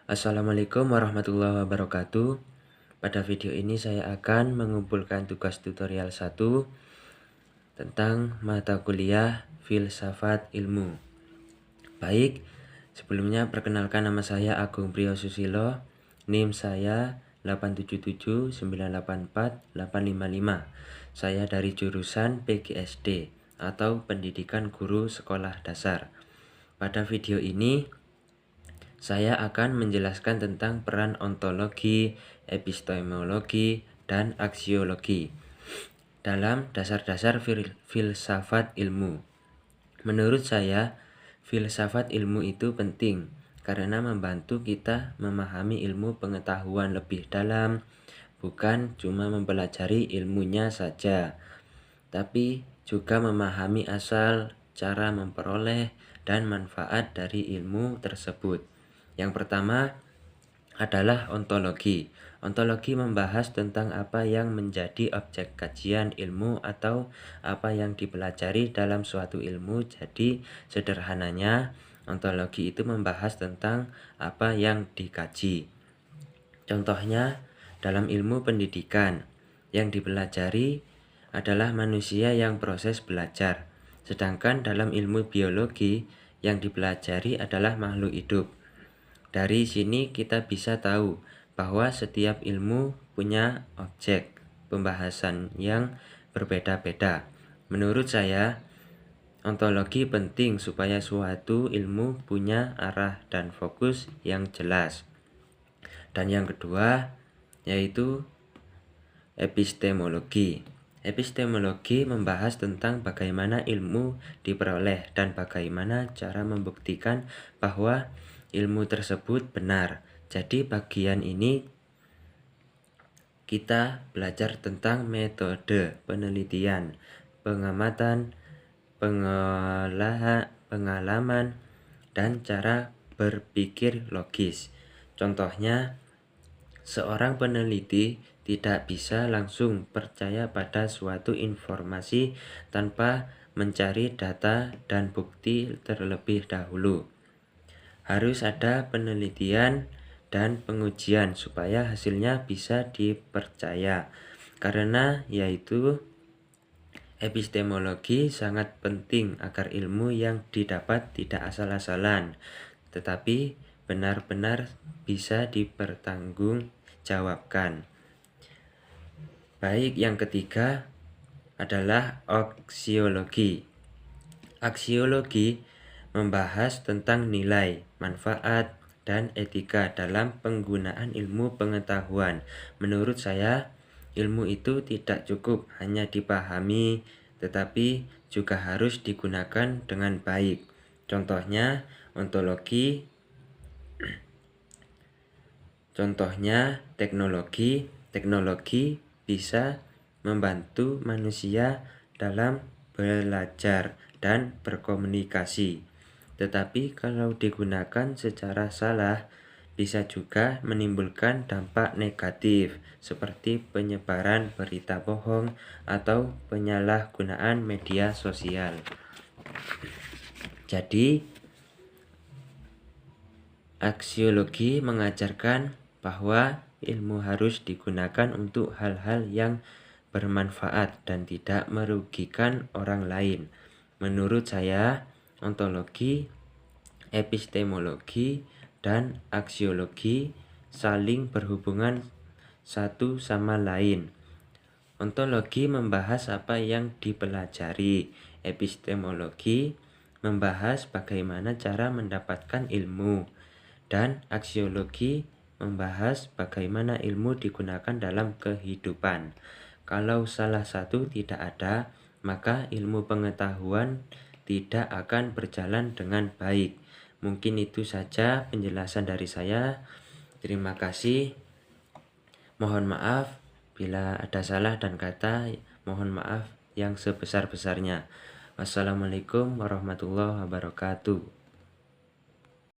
Assalamualaikum warahmatullahi wabarakatuh. Pada video ini saya akan mengumpulkan tugas tutorial 1 tentang mata kuliah Filsafat Ilmu. Baik, sebelumnya perkenalkan nama saya Agung Priyo Susilo, NIM saya 877984855. Saya dari jurusan PGSD atau Pendidikan Guru Sekolah Dasar. Pada video ini saya akan menjelaskan tentang peran ontologi, epistemologi, dan aksiologi dalam dasar-dasar filsafat ilmu. Menurut saya, filsafat ilmu itu penting karena membantu kita memahami ilmu pengetahuan lebih dalam, bukan cuma mempelajari ilmunya saja, tapi juga memahami asal, cara memperoleh, dan manfaat dari ilmu tersebut. Yang pertama adalah ontologi. Ontologi membahas tentang apa yang menjadi objek kajian ilmu atau apa yang dipelajari dalam suatu ilmu. Jadi sederhananya, ontologi itu membahas tentang apa yang dikaji. Contohnya, dalam ilmu pendidikan, yang dipelajari adalah manusia yang proses belajar. Sedangkan dalam ilmu biologi, yang dipelajari adalah makhluk hidup. Dari sini kita bisa tahu bahwa setiap ilmu punya objek pembahasan yang berbeda-beda. Menurut saya, ontologi penting supaya suatu ilmu punya arah dan fokus yang jelas. Dan yang kedua yaitu epistemologi. Epistemologi membahas tentang bagaimana ilmu diperoleh dan bagaimana cara membuktikan bahwa ilmu tersebut benar. Jadi bagian ini kita belajar tentang metode penelitian, pengamatan, pengalaman, dan cara berpikir logis. Contohnya, seorang peneliti tidak bisa langsung percaya pada suatu informasi tanpa mencari data dan bukti terlebih dahulu. Harus ada penelitian dan pengujian supaya hasilnya bisa dipercaya. Karena yaitu epistemologi sangat penting agar ilmu yang didapat tidak asal-asalan, tetapi benar-benar bisa dipertanggungjawabkan. Baik, yang ketiga adalah aksiologi. Aksiologi membahas tentang nilai, manfaat, dan etika dalam penggunaan ilmu pengetahuan. Menurut saya, ilmu itu tidak cukup hanya dipahami, tetapi juga harus digunakan dengan baik. Contohnya, ontologi, teknologi. Teknologi bisa membantu manusia dalam belajar dan berkomunikasi. Tetapi kalau digunakan secara salah, bisa juga menimbulkan dampak negatif seperti penyebaran berita bohong atau penyalahgunaan media sosial. Jadi, aksiologi mengajarkan bahwa ilmu harus digunakan untuk hal-hal yang bermanfaat dan tidak merugikan orang lain. Menurut saya, ontologi, epistemologi, dan aksiologi saling berhubungan satu sama lain. Ontologi membahas apa yang dipelajari, epistemologi membahas bagaimana cara mendapatkan ilmu, dan aksiologi membahas bagaimana ilmu digunakan dalam kehidupan. Kalau salah satu tidak ada, maka ilmu pengetahuan tidak akan berjalan dengan baik. Mungkin itu saja penjelasan dari saya. Terima kasih. Mohon maaf bila ada salah dan kata, mohon maaf yang sebesar-besarnya. Wassalamualaikum warahmatullahi wabarakatuh.